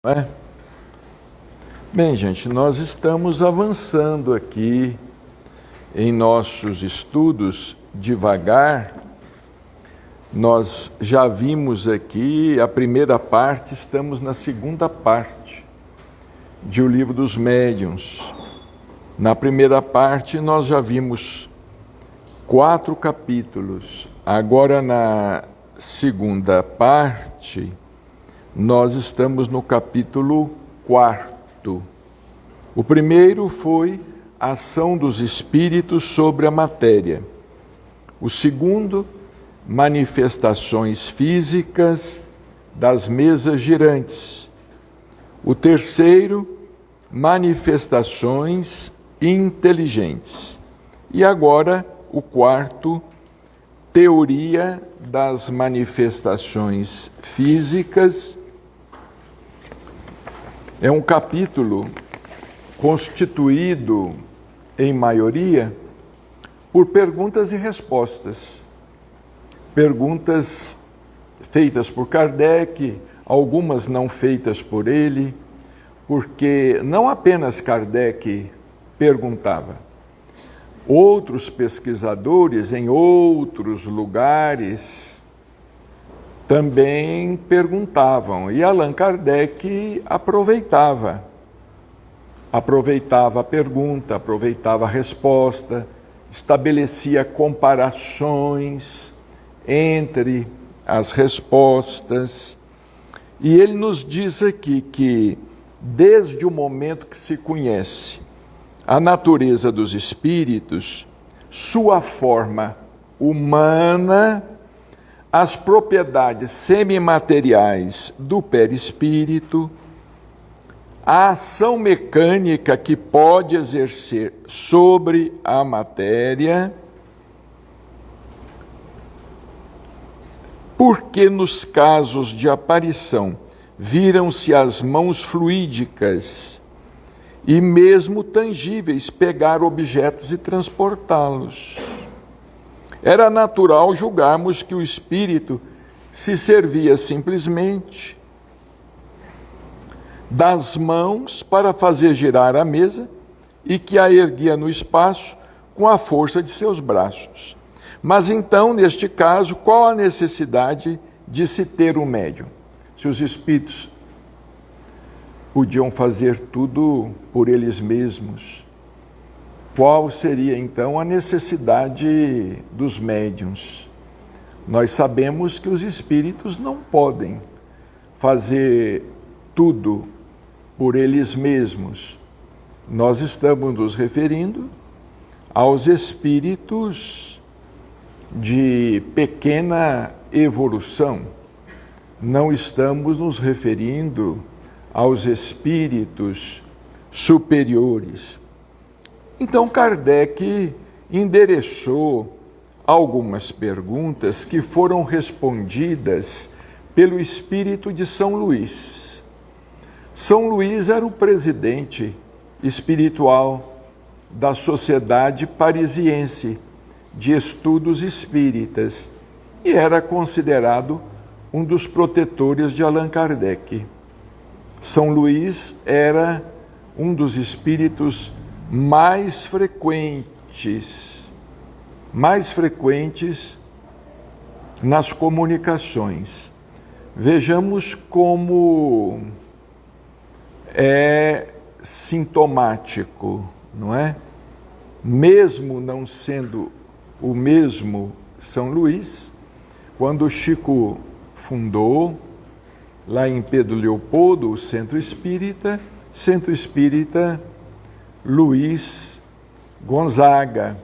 É? Bem, gente, nós estamos avançando aqui em nossos estudos devagar. Nós já vimos aqui a primeira parte, estamos na segunda parte de O Livro dos Médiuns. Na primeira parte nós já vimos 4 capítulos. Agora na segunda parte nós estamos no capítulo 4. O primeiro foi a ação dos espíritos sobre a matéria. O segundo, manifestações físicas das mesas girantes. O terceiro, manifestações inteligentes. E agora, o quarto, teoria das manifestações físicas. É um capítulo constituído, em maioria, por perguntas e respostas. Perguntas feitas por Kardec, algumas não feitas por ele, porque não apenas Kardec perguntava. Outros pesquisadores em outros lugares também perguntavam, e Allan Kardec aproveitava a pergunta, aproveitava a resposta, estabelecia comparações entre as respostas. E ele nos diz aqui que, desde o momento que se conhece a natureza dos espíritos, sua forma humana, as propriedades semimateriais do perispírito, a ação mecânica que pode exercer sobre a matéria, porque nos casos de aparição viram-se as mãos fluídicas e mesmo tangíveis pegar objetos e transportá-los. Era natural julgarmos que o espírito se servia simplesmente das mãos para fazer girar a mesa e que a erguia no espaço com a força de seus braços. Mas então, neste caso, qual a necessidade de se ter um médium? Se os espíritos podiam fazer tudo por eles mesmos, qual seria então a necessidade dos médiuns? Nós sabemos que os espíritos não podem fazer tudo por eles mesmos. Nós estamos nos referindo aos espíritos de pequena evolução. Não estamos nos referindo aos espíritos superiores. Então, Kardec endereçou algumas perguntas que foram respondidas pelo espírito de São Luís. São Luís era o presidente espiritual da Sociedade Parisiense de Estudos Espíritas e era considerado um dos protetores de Allan Kardec. São Luís era um dos espíritos mais frequentes nas comunicações. Vejamos como é sintomático, não é? Mesmo não sendo o mesmo São Luís, quando Chico fundou, lá em Pedro Leopoldo, o Centro Espírita Luís Gonzaga,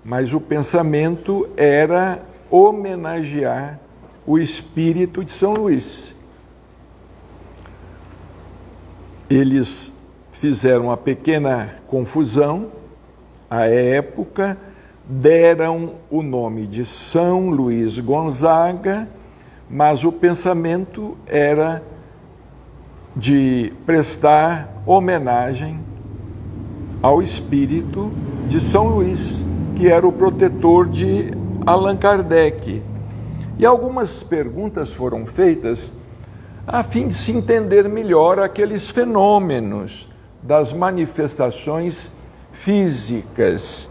mas o pensamento era homenagear o espírito de São Luís. Eles fizeram uma pequena confusão à época, deram o nome de São Luís Gonzaga, mas o pensamento era de prestar homenagem ao espírito de São Luís, que era o protetor de Allan Kardec. E algumas perguntas foram feitas a fim de se entender melhor aqueles fenômenos das manifestações físicas.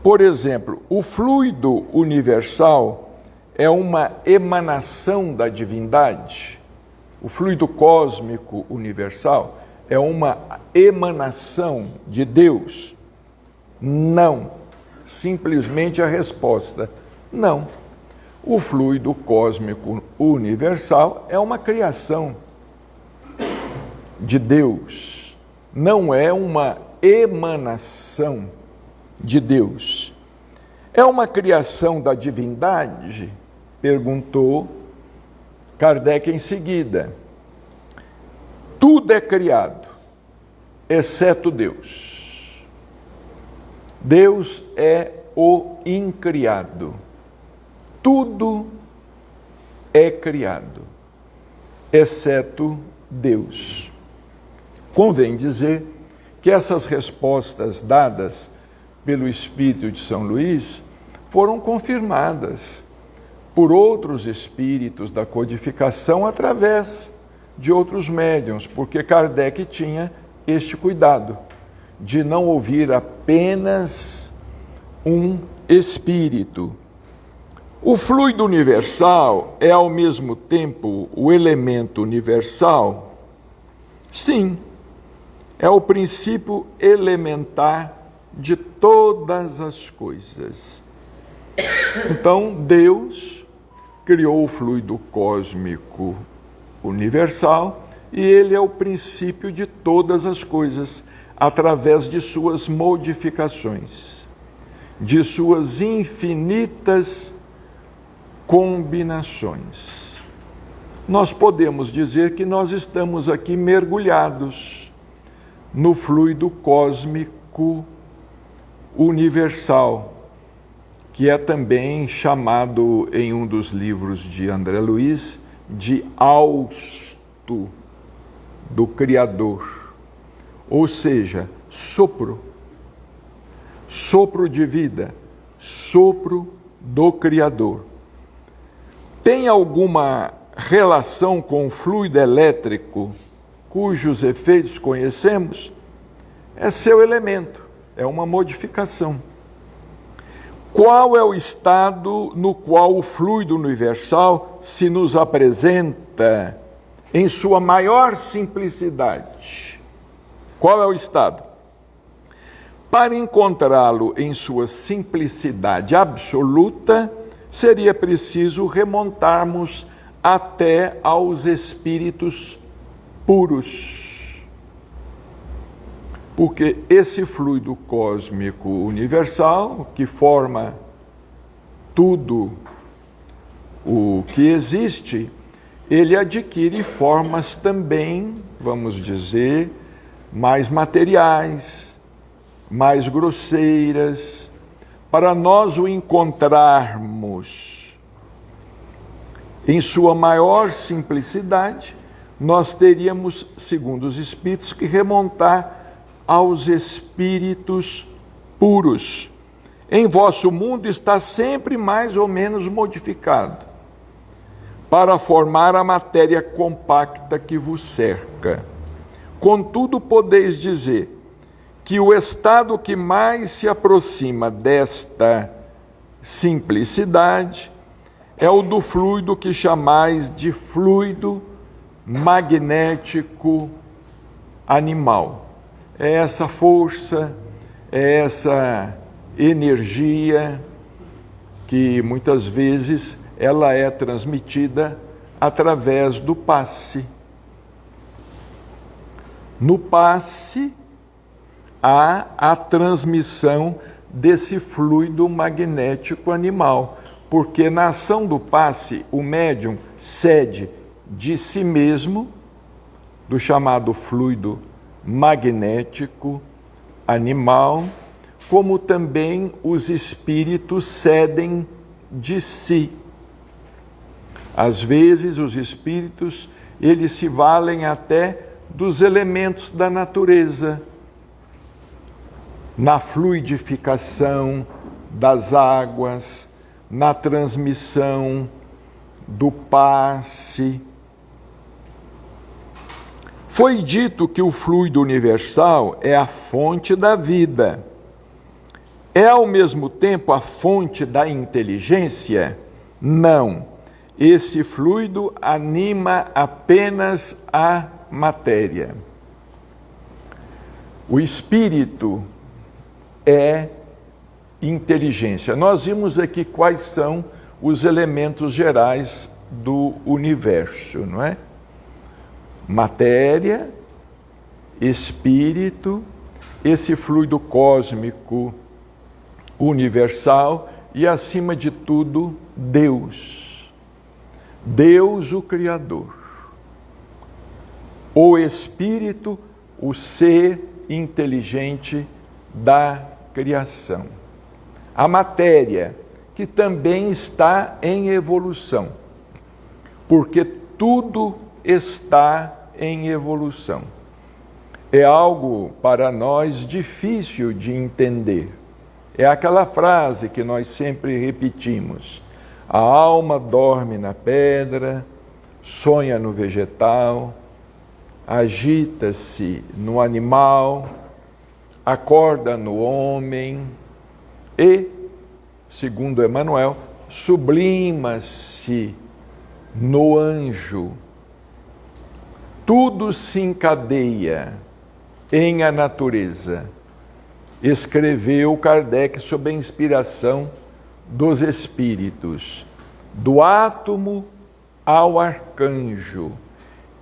Por exemplo, o fluido universal é uma emanação da divindade. O fluido cósmico universal é uma emanação de Deus? Não. Simplesmente a resposta, não. O fluido cósmico universal é uma criação de Deus, não é uma emanação de Deus. É uma criação da divindade? Perguntou Kardec em seguida. Tudo é criado, exceto Deus. Deus é o incriado. Tudo é criado, exceto Deus. Convém dizer que essas respostas dadas pelo Espírito de São Luís foram confirmadas por outros espíritos da codificação através de outros médiuns, porque Kardec tinha este cuidado de não ouvir apenas um espírito. O fluido universal é ao mesmo tempo o elemento universal? Sim, é o princípio elementar de todas as coisas. Então, Deus criou o fluido cósmico universal e ele é o princípio de todas as coisas, através de suas modificações, de suas infinitas combinações. Nós podemos dizer que nós estamos aqui mergulhados no fluido cósmico universal, que é também chamado em um dos livros de André Luiz de hausto do Criador, ou seja, sopro de vida, sopro do Criador. Tem alguma relação com o fluido elétrico, cujos efeitos conhecemos? É seu elemento, é uma modificação. Qual é o estado no qual o fluido universal se nos apresenta em sua maior simplicidade? Qual é o estado? Para encontrá-lo em sua simplicidade absoluta, seria preciso remontarmos até aos espíritos puros. Porque esse fluido cósmico universal, que forma tudo o que existe, ele adquire formas também, vamos dizer, mais materiais, mais grosseiras. Para nós o encontrarmos em sua maior simplicidade, nós teríamos, segundo os espíritos, que remontar aos espíritos puros. Em vosso mundo está sempre mais ou menos modificado, para formar a matéria compacta que vos cerca. Contudo, podeis dizer que o estado que mais se aproxima desta simplicidade é o do fluido que chamais de fluido magnético animal. É essa força, é essa energia que muitas vezes ela é transmitida através do passe. No passe há a transmissão desse fluido magnético animal, porque na ação do passe o médium cede de si mesmo, do chamado fluido magnético animal, como também os espíritos cedem de si. Às vezes os espíritos, eles se valem até dos elementos da natureza, na fluidificação das águas, na transmissão do passe. Foi dito que o fluido universal é a fonte da vida. É ao mesmo tempo a fonte da inteligência? Não. Esse fluido anima apenas a matéria. O espírito é inteligência. Nós vimos aqui quais são os elementos gerais do universo, não é? Matéria, espírito, esse fluido cósmico universal e, acima de tudo, Deus. Deus, o Criador. O espírito, o ser inteligente da criação. A matéria, que também está em evolução, porque tudo está em evolução. É algo para nós difícil de entender. É aquela frase que nós sempre repetimos: a alma dorme na pedra, sonha no vegetal, agita-se no animal, acorda no homem e, segundo Emmanuel, sublima-se no anjo. Tudo se encadeia em a natureza, escreveu Kardec sob a inspiração dos espíritos, do átomo ao arcanjo,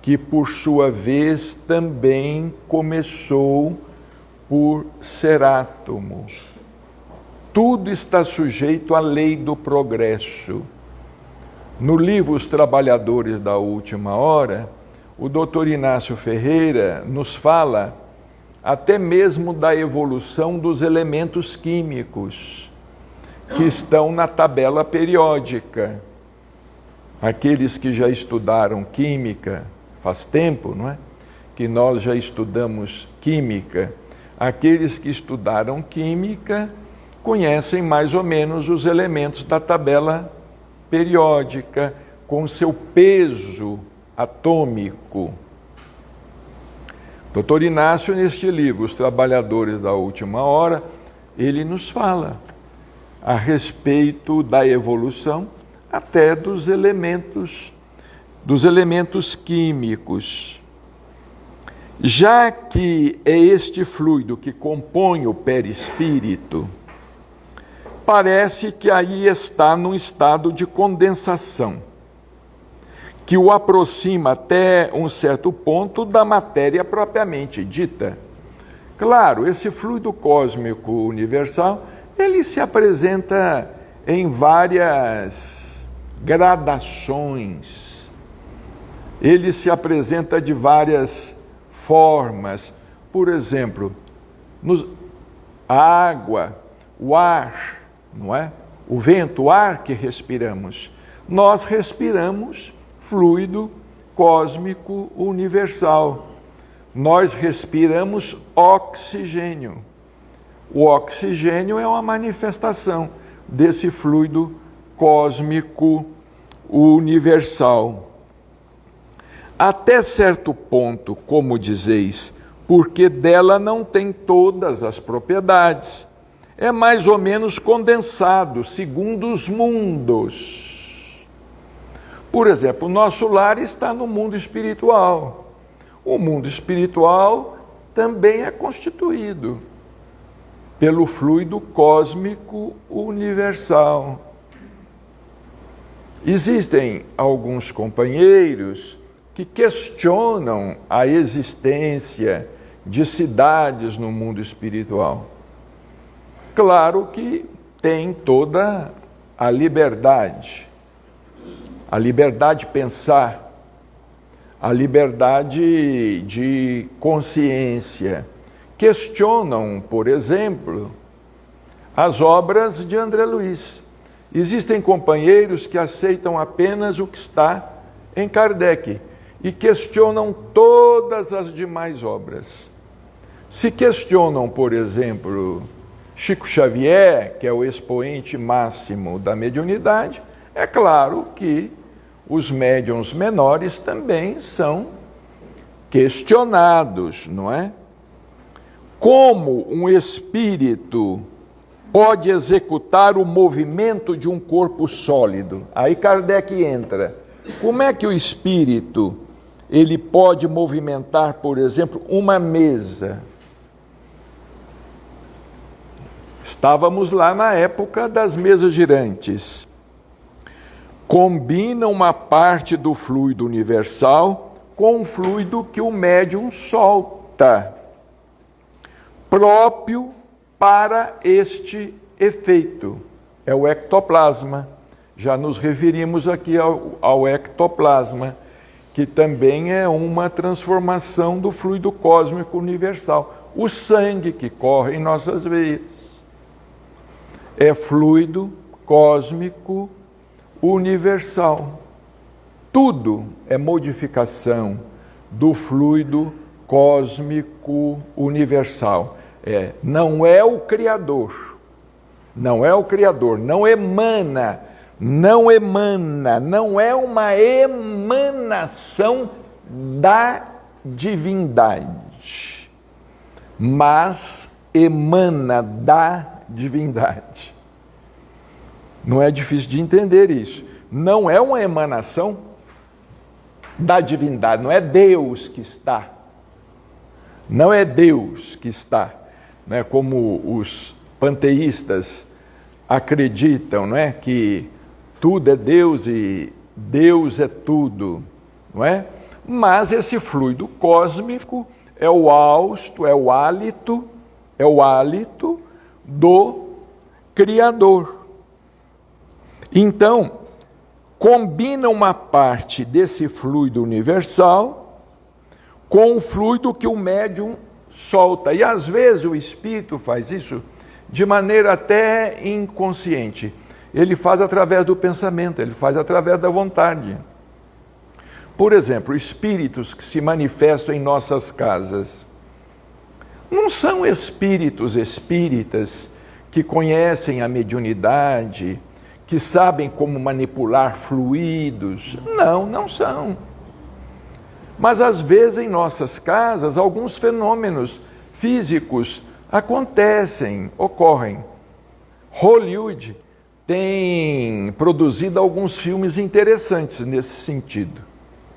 que por sua vez também começou por ser átomo. Tudo está sujeito à lei do progresso. No livro Os Trabalhadores da Última Hora, o Dr. Inácio Ferreira nos fala até mesmo da evolução dos elementos químicos que estão na tabela periódica. Aqueles que já estudaram química faz tempo, não é? Que nós já estudamos química. Aqueles que estudaram química conhecem mais ou menos os elementos da tabela periódica com seu peso atômico. Dr. Inácio, neste livro, Os Trabalhadores da Última Hora, ele nos fala a respeito da evolução até dos elementos químicos. Já que é este fluido que compõe o perispírito, parece que aí está num estado de condensação, que o aproxima até um certo ponto da matéria propriamente dita. Claro, esse fluido cósmico universal, ele se apresenta em várias gradações, ele se apresenta de várias formas. Por exemplo, a água, o ar, não é? O vento, o ar que respiramos. Nós respiramos fluido cósmico universal. Nós respiramos oxigênio. O oxigênio é uma manifestação desse fluido cósmico universal. Até certo ponto, como dizeis, porque dela não tem todas as propriedades. É mais ou menos condensado, segundo os mundos. Por exemplo, o nosso lar está no mundo espiritual. O mundo espiritual também é constituído pelo fluido cósmico universal. Existem alguns companheiros que questionam a existência de cidades no mundo espiritual. Claro que tem toda a liberdade de pensar, a liberdade de consciência. Questionam, por exemplo, as obras de André Luiz. Existem companheiros que aceitam apenas o que está em Kardec e questionam todas as demais obras. Se questionam, por exemplo, Chico Xavier, que é o expoente máximo da mediunidade, é claro que os médiuns menores também são questionados, não é? Como um espírito pode executar o movimento de um corpo sólido? Aí Kardec entra. Como é que o espírito ele pode movimentar, por exemplo, uma mesa? Estávamos lá na época das mesas girantes. Combina uma parte do fluido universal com o fluido que o médium solta, próprio para este efeito. É o ectoplasma. Já nos referimos aqui ao ectoplasma, que também é uma transformação do fluido cósmico universal. O sangue que corre em nossas veias é fluido cósmico universal. Tudo é modificação do fluido cósmico universal. Não é o Criador, não é emana, não é uma emanação da divindade, mas emana da divindade. Não é difícil de entender isso. Não é uma emanação da divindade, não é Deus que está. Não é Deus que está, né? Como os panteístas acreditam, não é? Que tudo é Deus e Deus é tudo, não é? Mas esse fluido cósmico é o hausto, é o hálito do Criador. Então, combina uma parte desse fluido universal com o fluido que o médium solta. E às vezes o espírito faz isso de maneira até inconsciente. Ele faz através do pensamento, ele faz através da vontade. Por exemplo, espíritos que se manifestam em nossas casas não são espíritos espíritas que conhecem a mediunidade, que sabem como manipular fluidos. Não são. Mas às vezes em nossas casas alguns fenômenos físicos ocorrem. Hollywood tem produzido alguns filmes interessantes nesse sentido,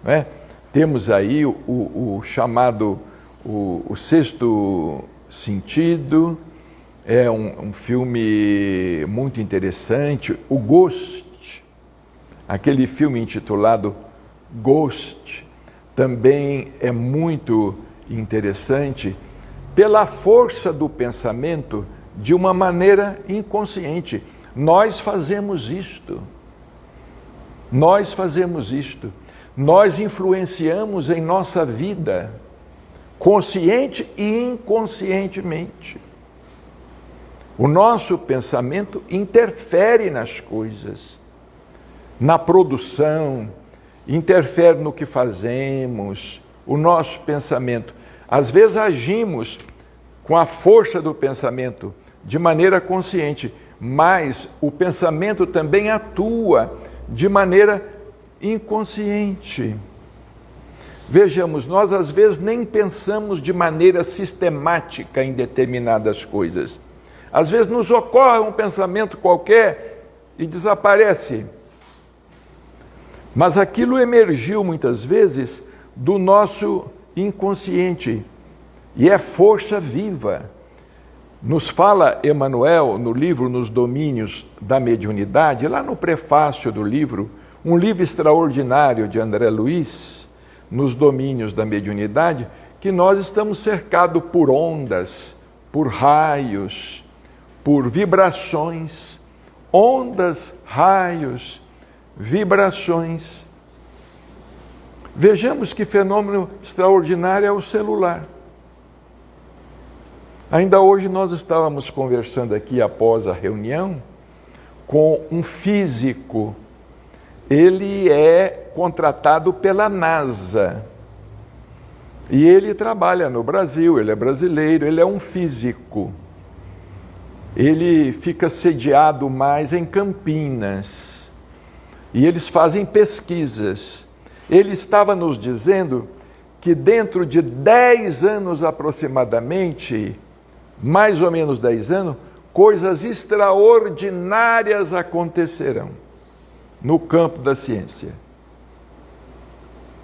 né? Temos aí o chamado o Sexto Sentido, é um filme muito interessante. O Ghost, aquele filme intitulado Ghost, também é muito interessante pela força do pensamento de uma maneira inconsciente. Nós fazemos isto. Nós influenciamos em nossa vida, consciente e inconscientemente. O nosso pensamento interfere nas coisas, na produção, interfere no que fazemos. O nosso pensamento, às vezes agimos com a força do pensamento de maneira consciente, mas o pensamento também atua de maneira inconsciente. Vejamos, nós às vezes nem pensamos de maneira sistemática em determinadas coisas. Às vezes nos ocorre um pensamento qualquer e desaparece. Mas aquilo emergiu muitas vezes do nosso inconsciente e é força viva. Nos fala Emmanuel no livro Nos Domínios da Mediunidade, lá no prefácio do livro, um livro extraordinário de André Luiz, Nos Domínios da Mediunidade, que nós estamos cercados por ondas, por raios, por vibrações, ondas, raios, vibrações. Vejamos que fenômeno extraordinário é o celular. Ainda hoje nós estávamos conversando aqui após a reunião com um físico. Ele é contratado pela NASA e ele trabalha no Brasil, ele é brasileiro, ele é um físico. Ele fica sediado mais em Campinas e eles fazem pesquisas. Ele estava nos dizendo que dentro de 10 anos aproximadamente, mais ou menos 10 anos, coisas extraordinárias acontecerão no campo da ciência.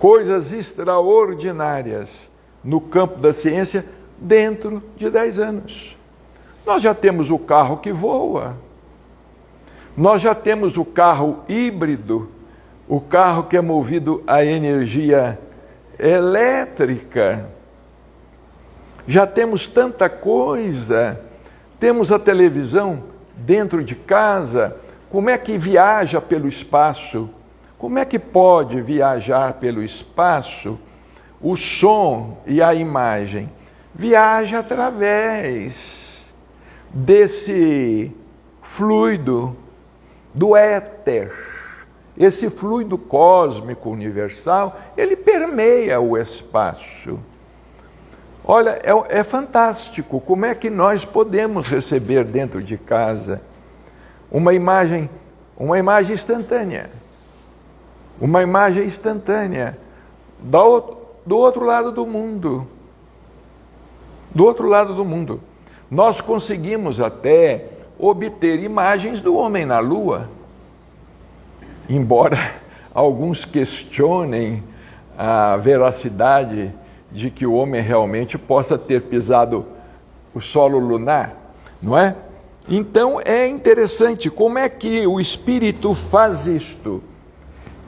Coisas extraordinárias no campo da ciência dentro de 10 anos. Nós já temos o carro que voa, nós já temos o carro híbrido, o carro que é movido a energia elétrica. Já temos tanta coisa, temos a televisão dentro de casa. Como é que viaja pelo espaço? Como é que pode viajar pelo espaço o som e a imagem? Viaja através desse fluido do éter. Esse fluido cósmico universal, ele permeia o espaço. Olha, é fantástico como é que nós podemos receber dentro de casa uma imagem instantânea. Uma imagem instantânea do outro lado do mundo. Do outro lado do mundo. Nós conseguimos até obter imagens do homem na Lua. Embora alguns questionem a veracidade de que o homem realmente possa ter pisado o solo lunar, não é? Então é interessante como é que o espírito faz isto.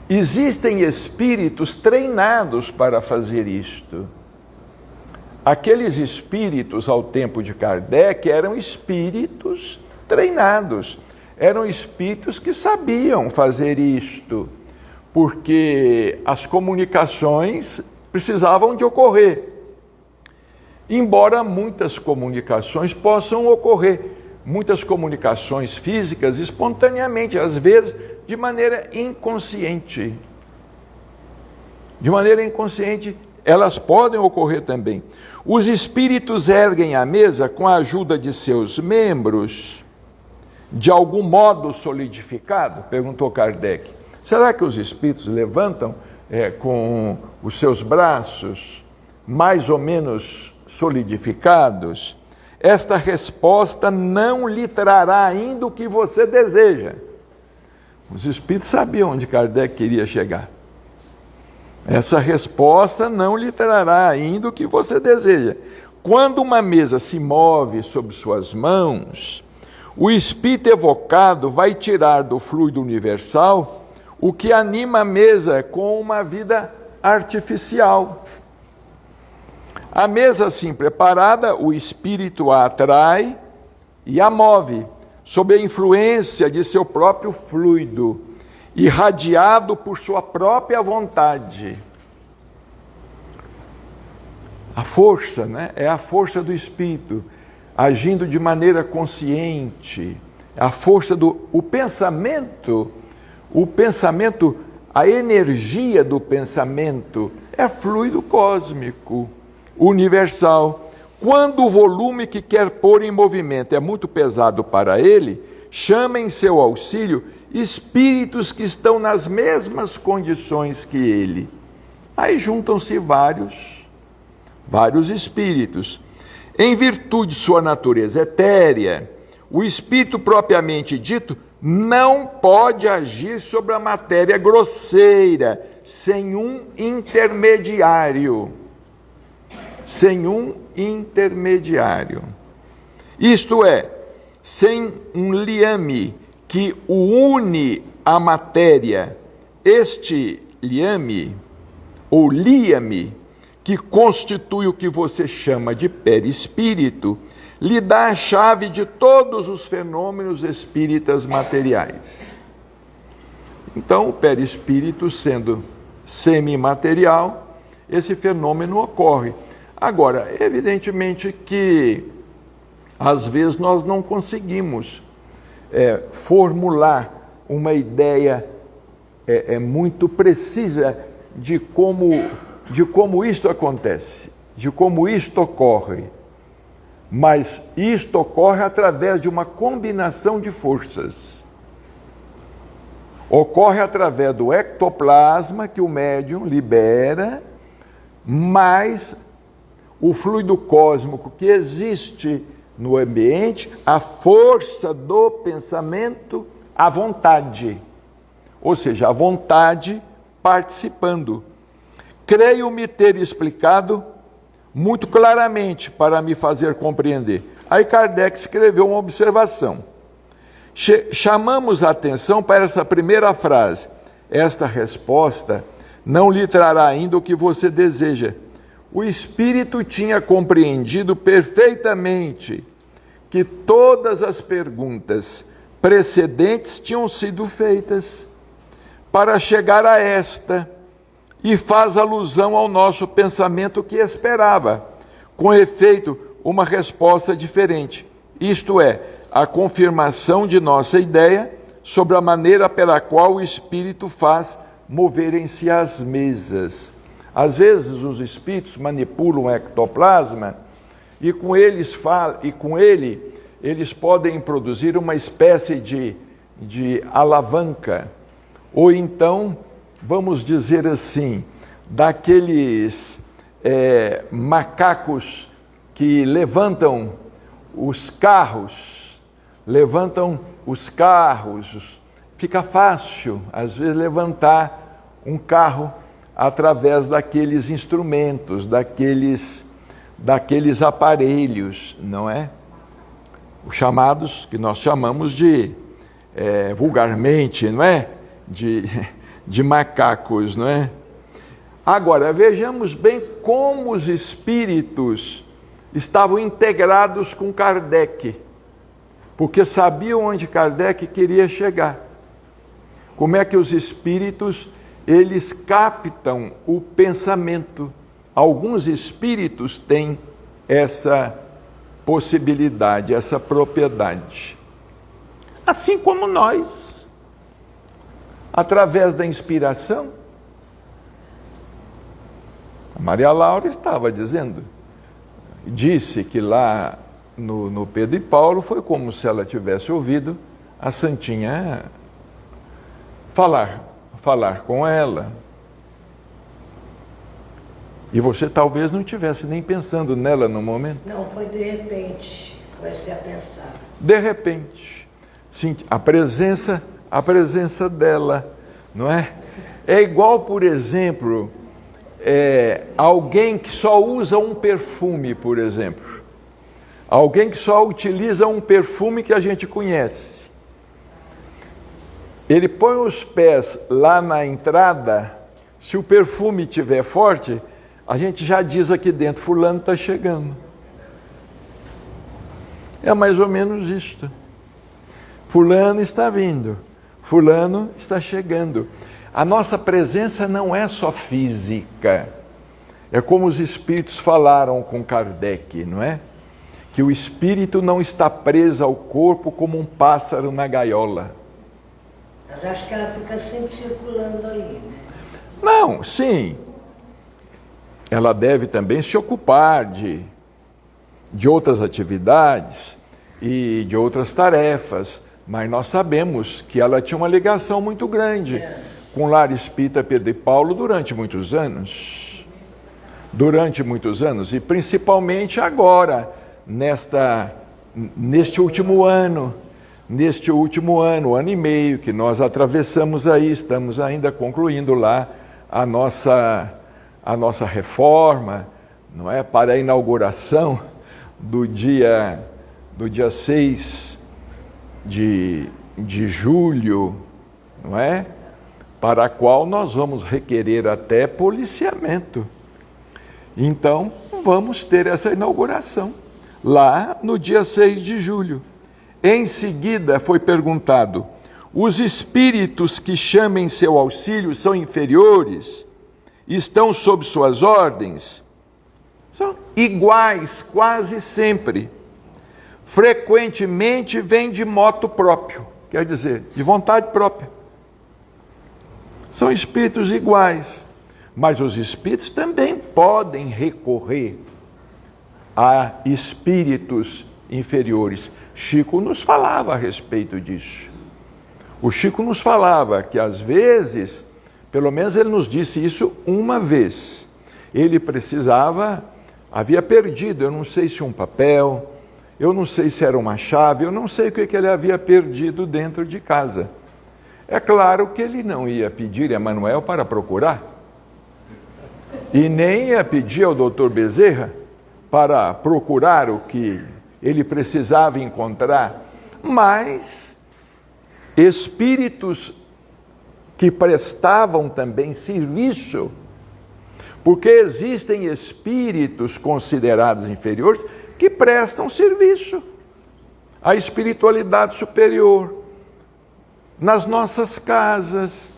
Existem espíritos treinados para fazer isto. Aqueles espíritos ao tempo de Kardec eram espíritos treinados. Eram espíritos que sabiam fazer isto, porque as comunicações precisavam de ocorrer. Embora muitas comunicações possam ocorrer, muitas comunicações físicas espontaneamente, às vezes de maneira inconsciente. De maneira inconsciente, elas podem ocorrer também. Os espíritos erguem a mesa com a ajuda de seus membros, de algum modo solidificado? Perguntou Kardec. Será que os espíritos levantam com os seus braços mais ou menos solidificados? Esta resposta não lhe trará ainda o que você deseja. Os espíritos sabiam onde Kardec queria chegar. Essa resposta não lhe trará ainda o que você deseja. Quando uma mesa se move sob suas mãos, o espírito evocado vai tirar do fluido universal o que anima a mesa com uma vida artificial. A mesa assim preparada, o espírito a atrai e a move, sob a influência de seu próprio fluido, irradiado por sua própria vontade. A força, né? É a força do espírito, agindo de maneira consciente, a força do pensamento, a energia do pensamento é fluido cósmico, universal. Quando o volume que quer pôr em movimento é muito pesado para ele, chama em seu auxílio espíritos que estão nas mesmas condições que ele. Aí juntam-se vários espíritos. Em virtude de sua natureza etérea, o espírito propriamente dito não pode agir sobre a matéria grosseira sem um intermediário. Sem um intermediário. Isto é, sem um liame que o une à matéria. Este liame, ou liame, que constitui o que você chama de perispírito, lhe dá a chave de todos os fenômenos espíritas materiais. Então, o perispírito sendo semimaterial, esse fenômeno ocorre. Agora, evidentemente que, às vezes, nós não conseguimos formular uma ideia muito precisa de como isto acontece, de como isto ocorre. Mas isto ocorre através de uma combinação de forças. Ocorre através do ectoplasma que o médium libera mais o fluido cósmico que existe no ambiente, a força do pensamento, a vontade. Ou seja, a vontade participando. Creio-me ter explicado muito claramente para me fazer compreender. Aí Kardec escreveu uma observação. Chamamos a atenção para essa primeira frase. Esta resposta não lhe trará ainda o que você deseja. O espírito tinha compreendido perfeitamente que todas as perguntas precedentes tinham sido feitas para chegar a esta, e faz alusão ao nosso pensamento que esperava, com efeito, uma resposta diferente. Isto é, a confirmação de nossa ideia sobre a maneira pela qual o espírito faz moverem-se as mesas. Às vezes os espíritos manipulam o ectoplasma e com ele eles podem produzir uma espécie de alavanca, ou então, vamos dizer assim, daqueles macacos que levantam os carros, fica fácil, às vezes, levantar um carro através daqueles instrumentos, daqueles aparelhos, não é? Os chamados, que nós chamamos de, vulgarmente, não é? De macacos, não é? Agora, vejamos bem como os espíritos estavam integrados com Kardec, porque sabiam onde Kardec queria chegar. Como é que os espíritos, eles captam o pensamento? Alguns espíritos têm essa possibilidade, essa propriedade. Assim como nós, através da inspiração. A Maria Laura estava disse que lá no Pedro e Paulo foi como se ela tivesse ouvido a Santinha falar com ela. E você talvez não estivesse nem pensando nela no momento. Não, foi de repente, comecei a pensar. De repente, sim, a presença dela, não é? É igual, por exemplo, alguém que só usa um perfume, por exemplo. Alguém que só utiliza um perfume que a gente conhece. Ele põe os pés lá na entrada, se o perfume estiver forte, a gente já diz aqui dentro, fulano está chegando. É mais ou menos isto. Fulano está vindo, fulano está chegando. A nossa presença não é só física. É como os espíritos falaram com Kardec, não é? Que o espírito não está preso ao corpo como um pássaro na gaiola. Mas acho que ela fica sempre circulando ali, né? Não, sim. Ela deve também se ocupar de outras atividades e de outras tarefas, mas nós sabemos que ela tinha uma ligação muito grande com o Lar Espírita Pedro e Paulo durante muitos anos. E principalmente agora, neste último ano, ano e meio que nós atravessamos aí, estamos ainda concluindo lá a nossa reforma, não é? Para a inauguração do dia 6 de julho, não é? Para a qual nós vamos requerer até policiamento. Então, vamos ter essa inauguração lá no dia 6 de julho. Em seguida, foi perguntado: os espíritos que chamem seu auxílio são inferiores? Estão sob suas ordens? São iguais, quase sempre. Frequentemente vêm de moto próprio, quer dizer, de vontade própria. São espíritos iguais, mas os espíritos também podem recorrer a espíritos inferiores. Chico nos falava a respeito disso. O Chico nos falava que às vezes, pelo menos ele nos disse isso uma vez, ele precisava, havia perdido, eu não sei se um papel, eu não sei se era uma chave, eu não sei o que ele havia perdido dentro de casa. É claro que ele não ia pedir a Emanuel para procurar, e nem ia pedir ao doutor Bezerra para procurar o que ele precisava encontrar, mas espíritos que prestavam também serviço, porque existem espíritos considerados inferiores que prestam serviço à espiritualidade superior nas nossas casas.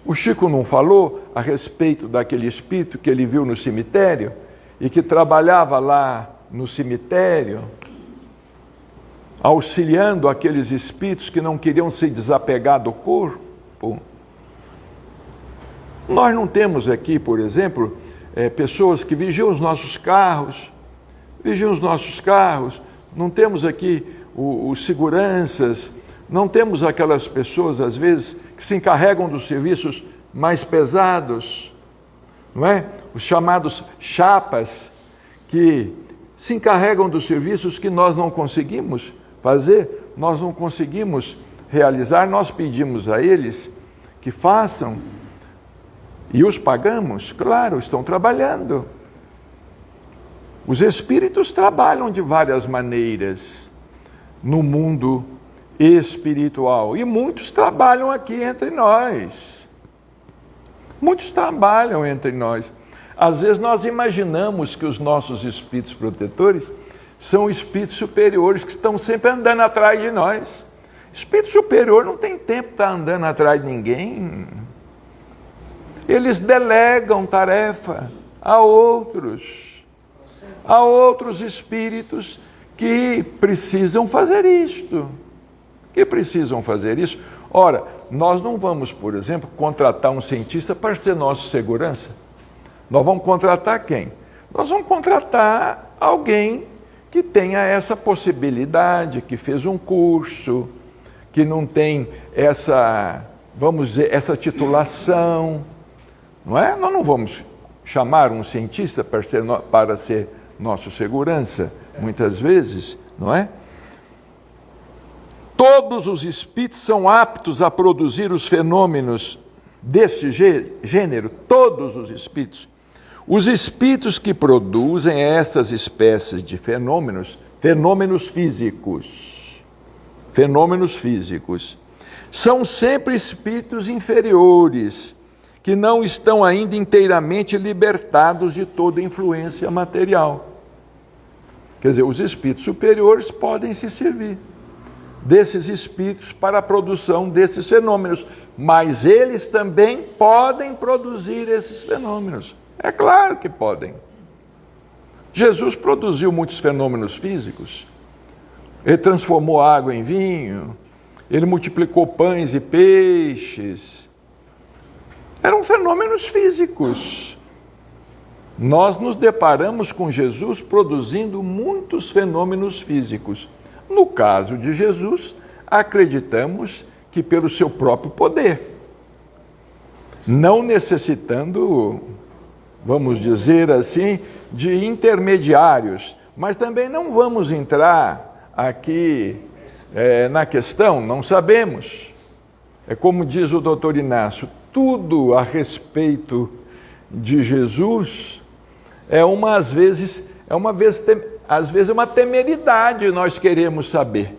O Chico não falou a respeito daquele espírito que ele viu no cemitério e que trabalhava lá no cemitério, auxiliando aqueles espíritos que não queriam se desapegar do corpo? Nós não temos aqui, por exemplo, pessoas que vigiam os nossos carros, não temos aqui os seguranças, não temos aquelas pessoas, às vezes, que se encarregam dos serviços mais pesados, não é? Os chamados chapas, que se encarregam dos serviços que nós não conseguimos fazer, nós não conseguimos realizar, nós pedimos a eles que façam e os pagamos, claro, estão trabalhando. Os espíritos trabalham de várias maneiras no mundo espiritual e muitos trabalham aqui entre nós. Muitos trabalham entre nós. Às vezes nós imaginamos que os nossos espíritos protetores são espíritos superiores que estão sempre andando atrás de nós. Espírito superior não tem tempo de estar andando atrás de ninguém. Eles delegam tarefa a outros espíritos que precisam fazer isto. Ora, nós não vamos, por exemplo, contratar um cientista para ser nosso segurança. Nós vamos contratar quem? Nós vamos contratar alguém que tenha essa possibilidade, que fez um curso, que não tem essa, vamos dizer, essa titulação, não é? Nós não vamos chamar um cientista para ser nosso segurança, muitas vezes, não é? Todos os espíritos são aptos a produzir os fenômenos desse gênero, todos os espíritos. Os espíritos que produzem estas espécies de fenômenos físicos, são sempre espíritos inferiores, que não estão ainda inteiramente libertados de toda influência material. Quer dizer, os espíritos superiores podem se servir desses espíritos para a produção desses fenômenos, mas eles também podem produzir esses fenômenos. É claro que podem. Jesus produziu muitos fenômenos físicos. Ele transformou água em vinho, ele multiplicou pães e peixes. Eram fenômenos físicos. Nós nos deparamos com Jesus produzindo muitos fenômenos físicos. No caso de Jesus, acreditamos que pelo seu próprio poder, não necessitando, vamos dizer assim, de intermediários, mas também não vamos entrar aqui na questão, não sabemos. É como diz o doutor Inácio, tudo a respeito de Jesus às vezes é uma temeridade nós queremos saber,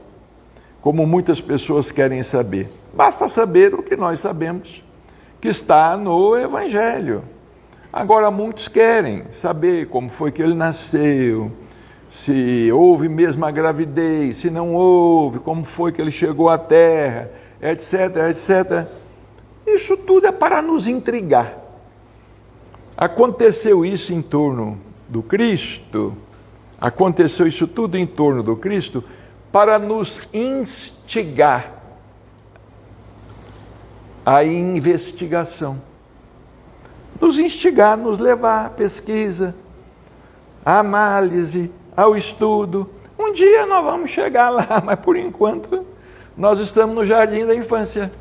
como muitas pessoas querem saber. Basta saber o que nós sabemos, que está no Evangelho. Agora, muitos querem saber como foi que ele nasceu, se houve mesmo a gravidez, se não houve, como foi que ele chegou à Terra, etc, etc. Isso tudo é para nos intrigar. Aconteceu isso em torno do Cristo, aconteceu isso tudo em torno do Cristo para nos instigar à investigação. Nos instigar, nos levar à pesquisa, à análise, ao estudo. Um dia nós vamos chegar lá, mas por enquanto nós estamos no jardim da infância.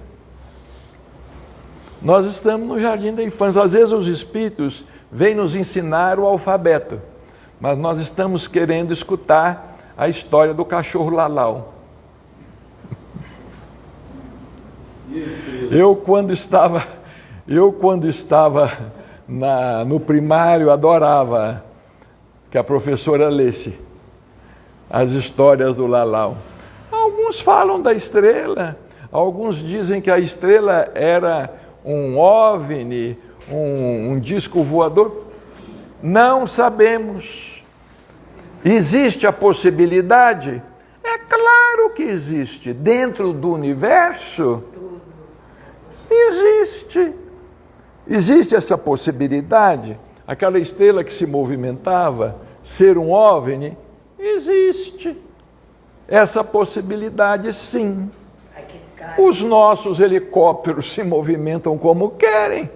Às vezes os espíritos vem nos ensinar o alfabeto, mas nós estamos querendo escutar a história do cachorro Lalau. Eu quando estava no primário, adorava que a professora lesse as histórias do Lalau. Alguns falam da estrela, alguns dizem que a estrela era um OVNI, um disco voador. Não sabemos. Existe a possibilidade? É claro que existe. Dentro do universo, existe. Existe essa possibilidade? Aquela estrela que se movimentava, ser um OVNI? Existe. Essa possibilidade, sim. Os nossos helicópteros se movimentam como querem.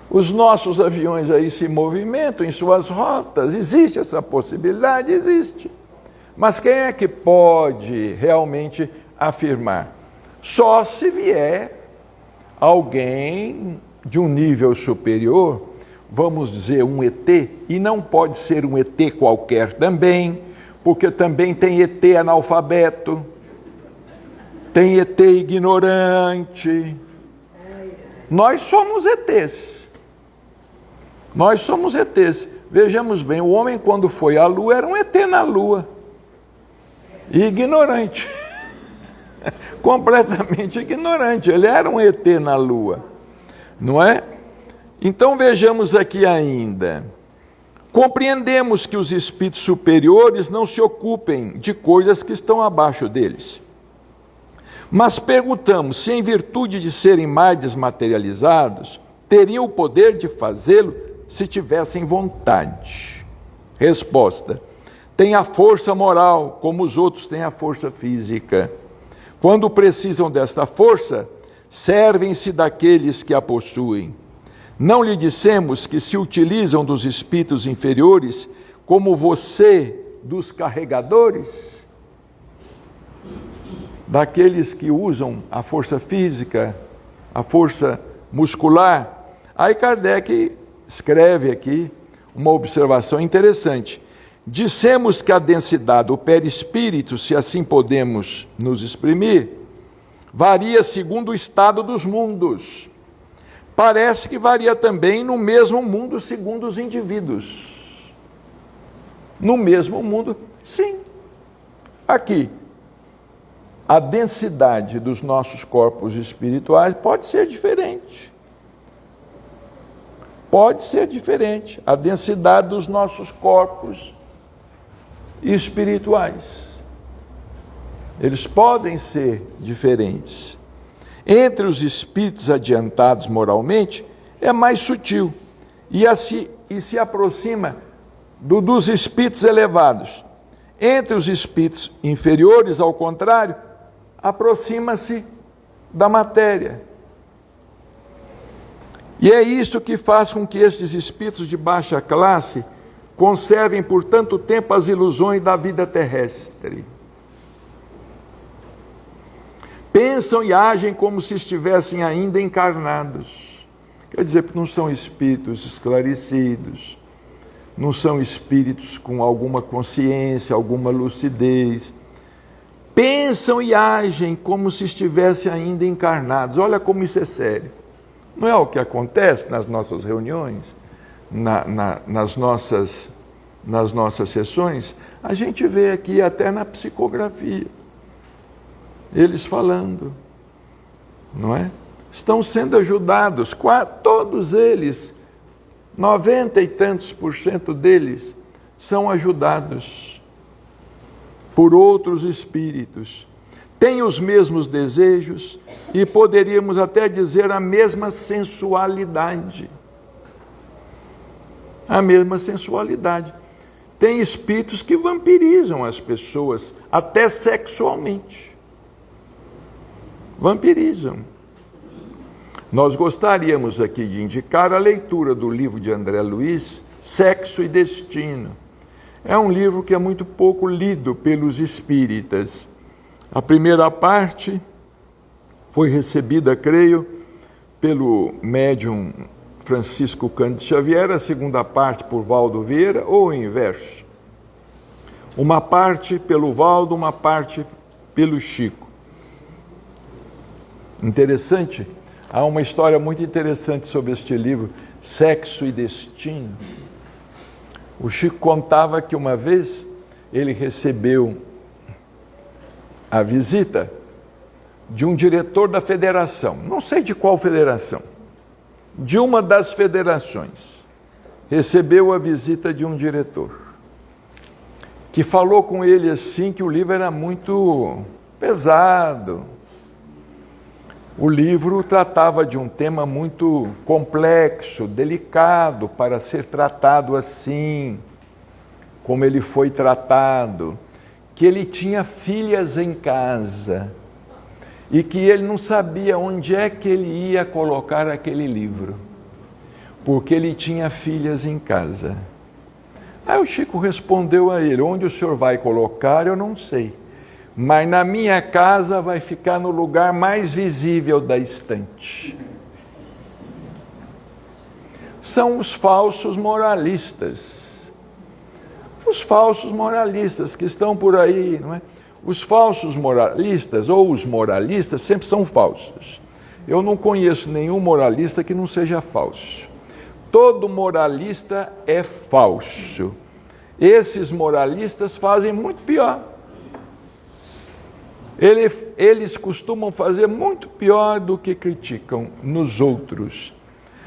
Os nossos aviões aí se movimentam em suas rotas. Existe essa possibilidade? Existe. Mas quem é que pode realmente afirmar? Só se vier alguém de um nível superior, vamos dizer um ET, e não pode ser um ET qualquer também, porque também tem ET analfabeto, tem ET ignorante. Nós somos ETs. Nós somos ETs. Vejamos bem, o homem quando foi à Lua era um ET na Lua. E ignorante. Completamente ignorante. Ele era um ET na Lua. Não é? Então vejamos aqui ainda. Compreendemos que os espíritos superiores não se ocupem de coisas que estão abaixo deles. Mas perguntamos se, em virtude de serem mais desmaterializados, teriam o poder de fazê-lo se tivessem vontade. Resposta: têm a força moral, como os outros têm a força física. Quando precisam desta força, servem-se daqueles que a possuem. Não lhe dissemos que se utilizam dos espíritos inferiores como você dos carregadores? Daqueles que usam a força física, a força muscular. Aí Kardec escreve aqui uma observação interessante. Dissemos que a densidade do perispírito, se assim podemos nos exprimir, varia segundo o estado dos mundos. Parece que varia também no mesmo mundo segundo os indivíduos. No mesmo mundo, sim. Aqui, a densidade dos nossos corpos espirituais pode ser diferente. Pode ser diferente. A densidade dos nossos corpos espirituais. Eles podem ser diferentes. Entre os espíritos adiantados moralmente, é mais sutil e se aproxima dos espíritos elevados. Entre os espíritos inferiores, ao contrário, aproxima-se da matéria. E é isto que faz com que estes espíritos de baixa classe conservem por tanto tempo as ilusões da vida terrestre. Pensam e agem como se estivessem ainda encarnados. Quer dizer, não são espíritos esclarecidos, não são espíritos com alguma consciência, alguma lucidez. Pensam e agem como se estivessem ainda encarnados. Olha como isso é sério. Não é o que acontece nas nossas reuniões, nas nossas sessões? A gente vê aqui até na psicografia. Eles falando, não é? Estão sendo ajudados, todos eles, 90 e tantos % deles, são ajudados por outros espíritos. Têm os mesmos desejos e poderíamos até dizer a mesma sensualidade. A mesma sensualidade. Tem espíritos que vampirizam as pessoas, até sexualmente. Vampirizam. Nós gostaríamos aqui de indicar a leitura do livro de André Luiz, Sexo e Destino. É um livro que é muito pouco lido pelos espíritas. A primeira parte foi recebida, creio, pelo médium Francisco Cândido Xavier, a segunda parte por Valdo Vieira, ou o inverso. Uma parte pelo Valdo, uma parte pelo Chico. Interessante, há uma história muito interessante sobre este livro, Sexo e Destino. O Chico contava que uma vez ele recebeu a visita de um diretor da federação, não sei de qual federação, de uma das federações. Recebeu a visita de um diretor, que falou com ele assim que o livro era muito pesado. O livro tratava de um tema muito complexo, delicado, para ser tratado assim, como ele foi tratado, que ele tinha filhas em casa e que ele não sabia onde é que ele ia colocar aquele livro, porque ele tinha filhas em casa. Aí o Chico respondeu a ele: onde o senhor vai colocar, eu não sei, mas na minha casa vai ficar no lugar mais visível da estante. São os falsos moralistas. Os falsos moralistas que estão por aí, não é? Os falsos moralistas, ou os moralistas, sempre são falsos. Eu não conheço nenhum moralista que não seja falso. Todo moralista é falso. Esses moralistas fazem muito pior. Eles costumam fazer muito pior do que criticam nos outros.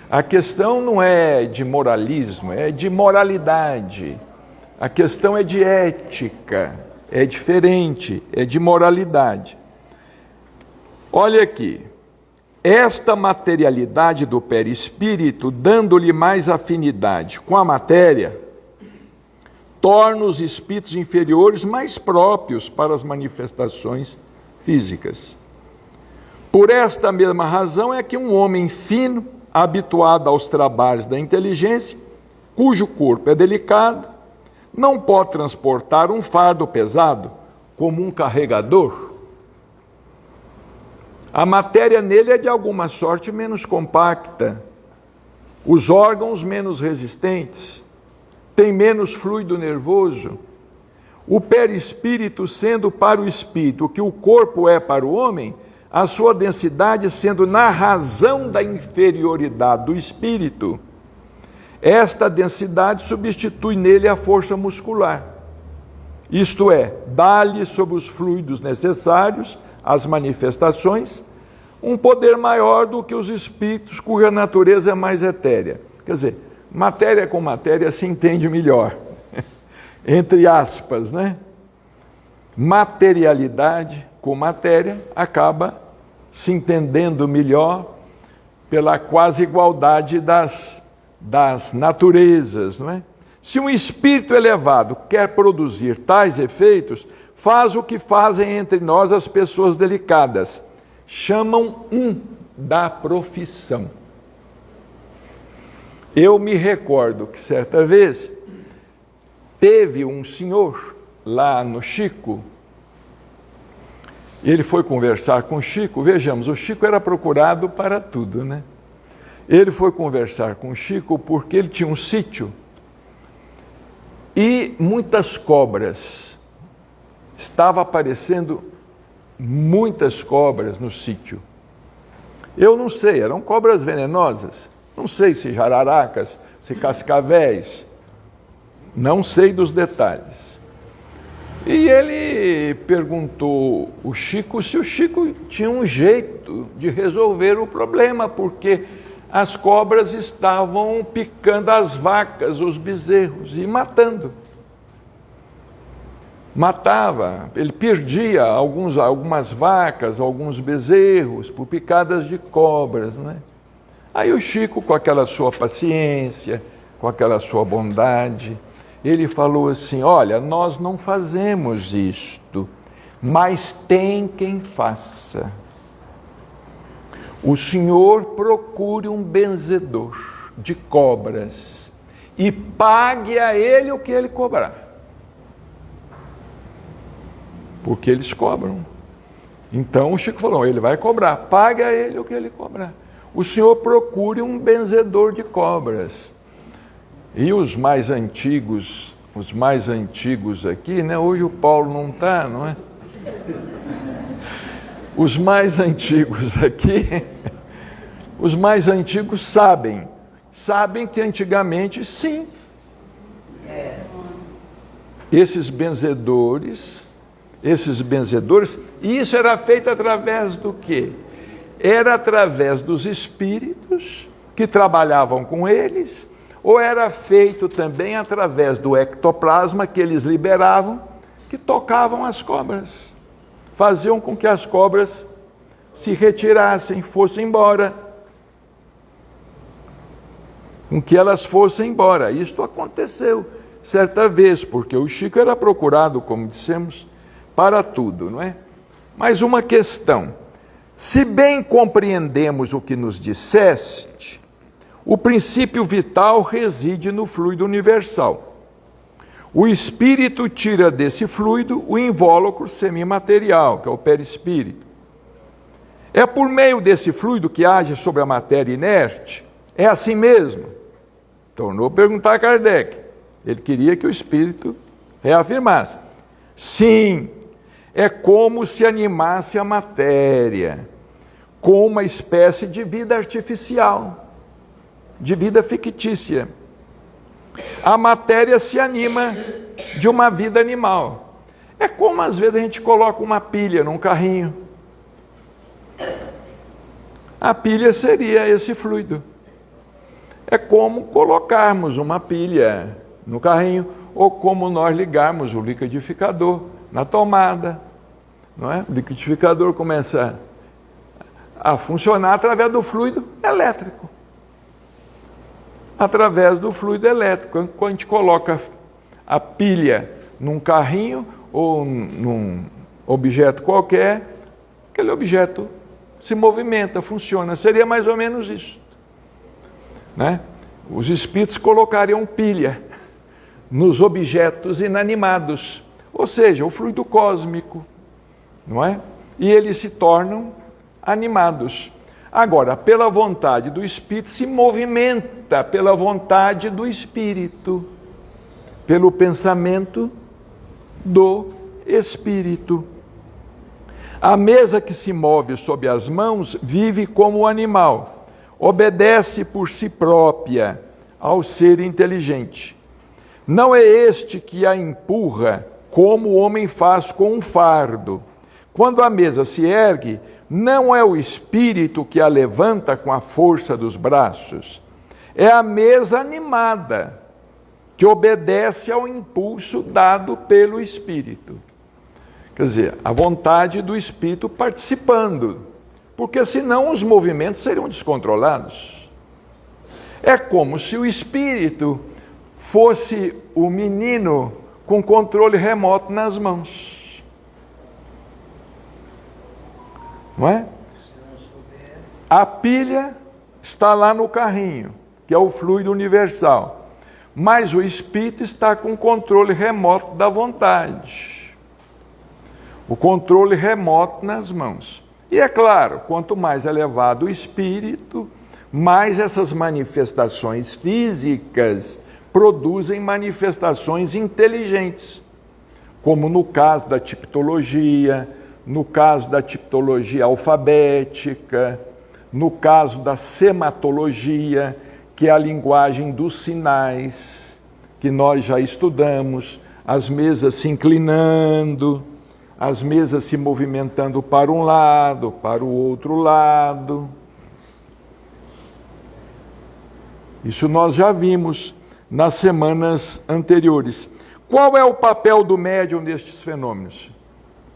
A questão não é de moralismo, é de moralidade. A questão é de ética, é diferente, é de moralidade. Olha aqui. Esta materialidade do perispírito, dando-lhe mais afinidade com a matéria, torna os espíritos inferiores mais próprios para as manifestações físicas. Por esta mesma razão é que um homem fino, habituado aos trabalhos da inteligência, cujo corpo é delicado, não pode transportar um fardo pesado como um carregador. A matéria nele é de alguma sorte menos compacta, os órgãos menos resistentes, tem menos fluido nervoso. O perispírito sendo para o espírito o que o corpo é para o homem, a sua densidade sendo na razão da inferioridade do espírito, esta densidade substitui nele a força muscular. Isto é, dá-lhe sobre os fluidos necessários, as manifestações, um poder maior do que os espíritos cuja natureza é mais etérea. Quer dizer, matéria com matéria se entende melhor, entre aspas, né? Materialidade com matéria acaba se entendendo melhor pela quase igualdade das naturezas, não é? Se um espírito elevado quer produzir tais efeitos, faz o que fazem entre nós as pessoas delicadas. Chamam da profissão. Eu me recordo que certa vez teve um senhor lá no Chico. Ele foi conversar com o Chico. Vejamos, o Chico era procurado para tudo, né? Ele foi conversar com o Chico porque ele tinha um sítio e muitas cobras. Estava aparecendo muitas cobras no sítio. Eu não sei, eram cobras venenosas. Não sei se jararacas, se cascavéis. Não sei dos detalhes. E ele perguntou ao Chico se o Chico tinha um jeito de resolver o problema, porque as cobras estavam picando as vacas, os bezerros, e matando. Matava, ele perdia algumas vacas, alguns bezerros, por picadas de cobras, né? Aí o Chico, com aquela sua paciência, com aquela sua bondade, ele falou assim: olha, nós não fazemos isto, mas tem quem faça. O senhor procure um benzedor de cobras e pague a ele o que ele cobrar. Porque eles cobram. Então o Chico falou: ele vai cobrar, pague a ele o que ele cobrar. o senhor procure um benzedor de cobras. E os mais antigos aqui, né? Hoje o Paulo não está, não é? Os mais antigos aqui, os mais antigos sabem que antigamente, sim, esses benzedores, e isso era feito através do quê? Era através dos espíritos que trabalhavam com eles, ou era feito também através do ectoplasma que eles liberavam, que tocavam as cobras, faziam com que as cobras se retirassem, fossem embora, com que elas fossem embora. Isto aconteceu certa vez, porque o Chico era procurado, como dissemos, para tudo, não é? Mas uma questão: se bem compreendemos o que nos disseste, o princípio vital reside no fluido universal. O espírito tira desse fluido o invólucro semimaterial, que é o perispírito. É por meio desse fluido que age sobre a matéria inerte? É assim mesmo? Tornou a perguntar a Kardec. Ele queria que o espírito reafirmasse. Sim, é como se animasse a matéria, com uma espécie de vida artificial, de vida fictícia. A matéria se anima de uma vida animal. É como às vezes a gente coloca uma pilha num carrinho. A pilha seria esse fluido. É como colocarmos uma pilha no carrinho, ou como nós ligarmos o liquidificador na tomada, não é? O liquidificador começa a funcionar através do fluido elétrico. Através do fluido elétrico. Quando a gente coloca a pilha num carrinho ou num objeto qualquer, aquele objeto se movimenta, funciona. Seria mais ou menos isso, né? Os espíritos colocariam pilha nos objetos inanimados, ou seja, o fluido cósmico, não é? E eles se tornam animados. Agora, pela vontade do espírito, se movimenta pela vontade do espírito, pelo pensamento do espírito. A mesa que se move sob as mãos vive como animal, obedece por si própria ao ser inteligente. Não é este que a empurra, como o homem faz com um fardo. Quando a mesa se ergue, não é o espírito que a levanta com a força dos braços, é a mesa animada, que obedece ao impulso dado pelo espírito. Quer dizer, a vontade do espírito participando, porque senão os movimentos seriam descontrolados. É como se o espírito fosse o menino com controle remoto nas mãos. Não é? A pilha está lá no carrinho, que é o fluido universal, mas o espírito está com o controle remoto da vontade. O controle remoto nas mãos. E é claro, quanto mais elevado o espírito, mais essas manifestações físicas produzem manifestações inteligentes, como no caso da tipologia, no caso da tipologia alfabética, no caso da sematologia, que é a linguagem dos sinais, que nós já estudamos, as mesas se inclinando, as mesas se movimentando para um lado, para o outro lado. Isso nós já vimos nas semanas anteriores. Qual é o papel do médium nestes fenômenos?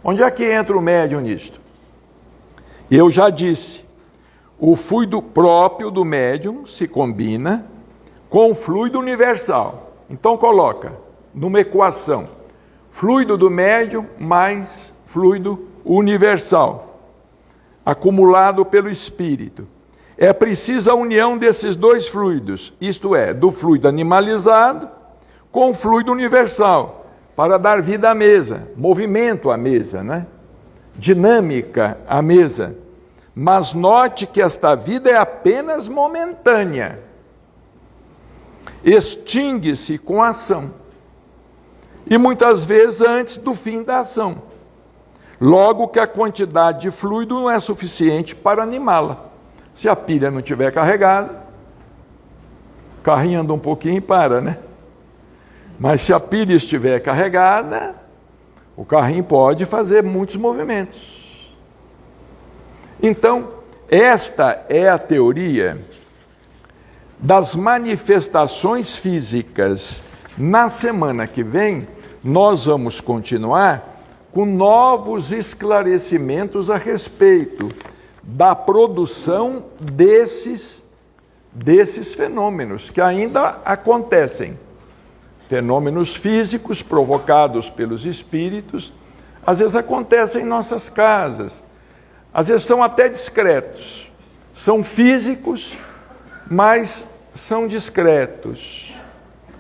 Onde é que entra o médium nisto? Eu já disse, o fluido próprio do médium se combina com o fluido universal. Então coloca numa equação, fluido do médium mais fluido universal, acumulado pelo espírito. É preciso a união desses dois fluidos, isto é, do fluido animalizado com o fluido universal, para dar vida à mesa, movimento à mesa, né? Dinâmica à mesa. Mas note que esta vida é apenas momentânea. Extingue-se com a ação. E muitas vezes antes do fim da ação. Logo que a quantidade de fluido não é suficiente para animá-la. Se a pilha não estiver carregada, o carrinho anda um pouquinho e para, né? Mas se a pilha estiver carregada, o carrinho pode fazer muitos movimentos. Então, esta é a teoria das manifestações físicas. Na semana que vem, nós vamos continuar com novos esclarecimentos a respeito da produção desses fenômenos que ainda acontecem. Fenômenos físicos provocados pelos espíritos, às vezes acontecem em nossas casas, às vezes são até discretos, são físicos, mas são discretos.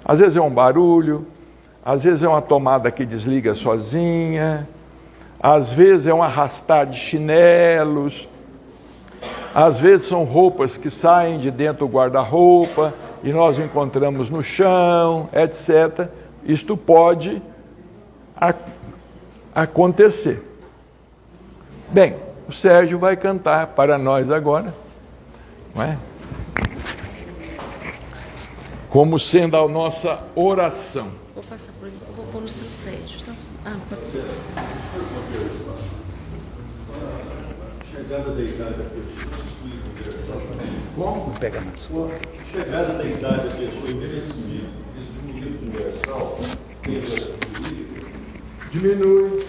Às vezes é um barulho, às vezes é uma tomada que desliga sozinha, às vezes é um arrastar de chinelos, às vezes são roupas que saem de dentro do guarda-roupa e nós encontramos no chão, etc. Isto pode acontecer. Bem, o Sérgio vai cantar para nós agora, não é? Como sendo a nossa oração. Vou passar por ele, vou pôr no seu Sérgio. Tá? Pode ser. Chegada da idade da pessoa, espírito universal. Como? Pega mais. Chegada da idade da pessoa, merecimento, espírito universal, Diminui.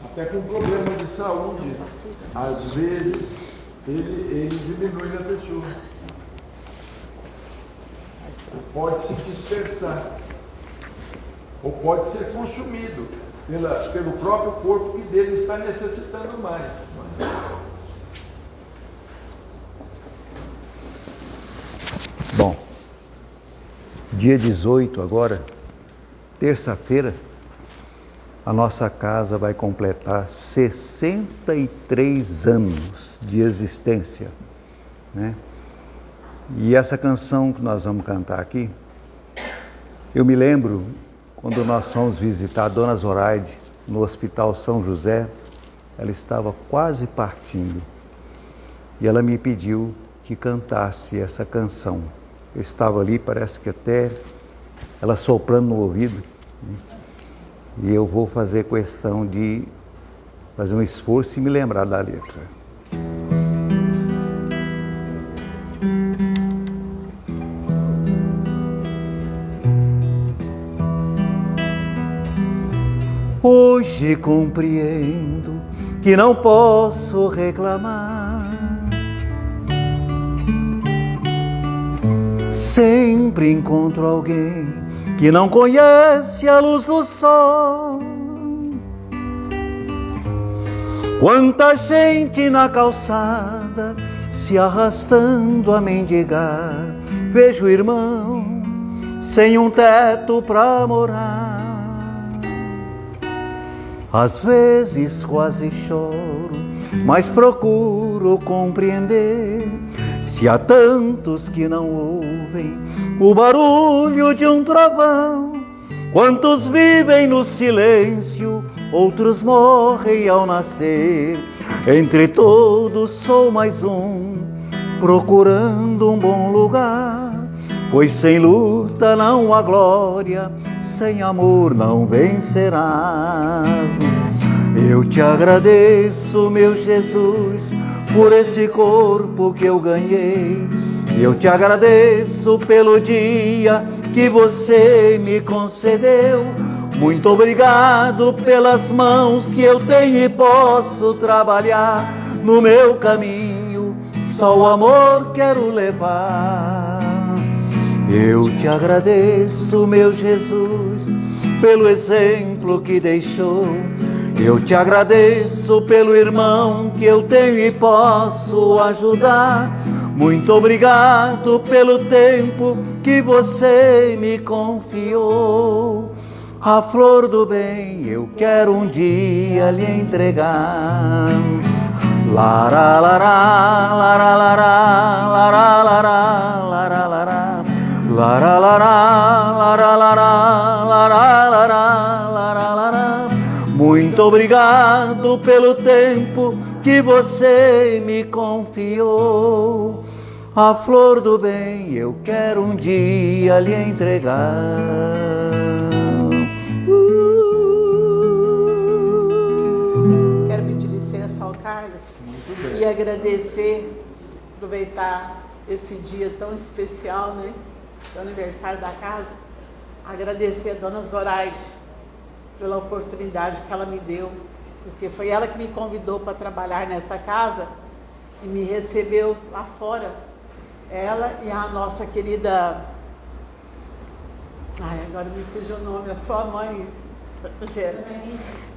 Até com problema de saúde, às vezes ele diminui na pessoa. Ou pode se dispersar, ou pode ser consumido pelo próprio corpo que dele está necessitando mais. Bom, dia 18 agora, terça-feira, a nossa casa vai completar 63 anos de existência, né? E essa canção que nós vamos cantar aqui, eu me lembro quando nós fomos visitar a Dona Zoraide no Hospital São José, ela estava quase partindo e ela me pediu que cantasse essa canção. Eu estava ali, parece que até ela soprando no ouvido, né? E eu vou fazer questão de fazer um esforço e me lembrar da letra. Hoje compreendo que não posso reclamar. Sempre encontro alguém que não conhece a luz do sol. Quanta gente na calçada se arrastando a mendigar. Vejo irmão sem um teto pra morar. Às vezes quase choro, mas procuro compreender. Se há tantos que não ouvem o barulho de um trovão, quantos vivem no silêncio, outros morrem ao nascer. Entre todos sou mais um, procurando um bom lugar, pois sem luta não há glória, sem amor não vencerás. Eu te agradeço, meu Jesus, por este corpo que eu ganhei. Eu te agradeço pelo dia que você me concedeu. Muito obrigado pelas mãos que eu tenho e posso trabalhar. No meu caminho só o amor quero levar. Eu te agradeço, meu Jesus, pelo exemplo que deixou. Eu te agradeço pelo irmão que eu tenho e posso ajudar. Muito obrigado pelo tempo que você me confiou. a flor do bem eu quero um dia lhe entregar. Lara, lara, lara, lara, lara, lara, lara, lara, lara, lara, lara, lara, lara, lara, lara. Muito obrigado pelo tempo que você me confiou. A flor do bem eu quero um dia lhe entregar. Quero pedir licença ao Carlos e agradecer, aproveitar esse dia tão especial, né, do aniversário da casa, agradecer a Dona Zoraide pela oportunidade que ela me deu, porque foi ela que me convidou para trabalhar nessa casa e me recebeu lá fora. Ela e a nossa querida, agora me fugiu o nome, a sua mãe,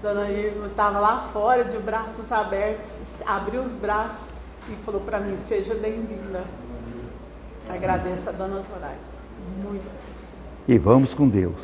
Dona Irma, estava lá fora de braços abertos, abriu os braços e falou para mim, seja bem-vinda. Agradeço a Dona Zoraide, muito. E vamos com Deus.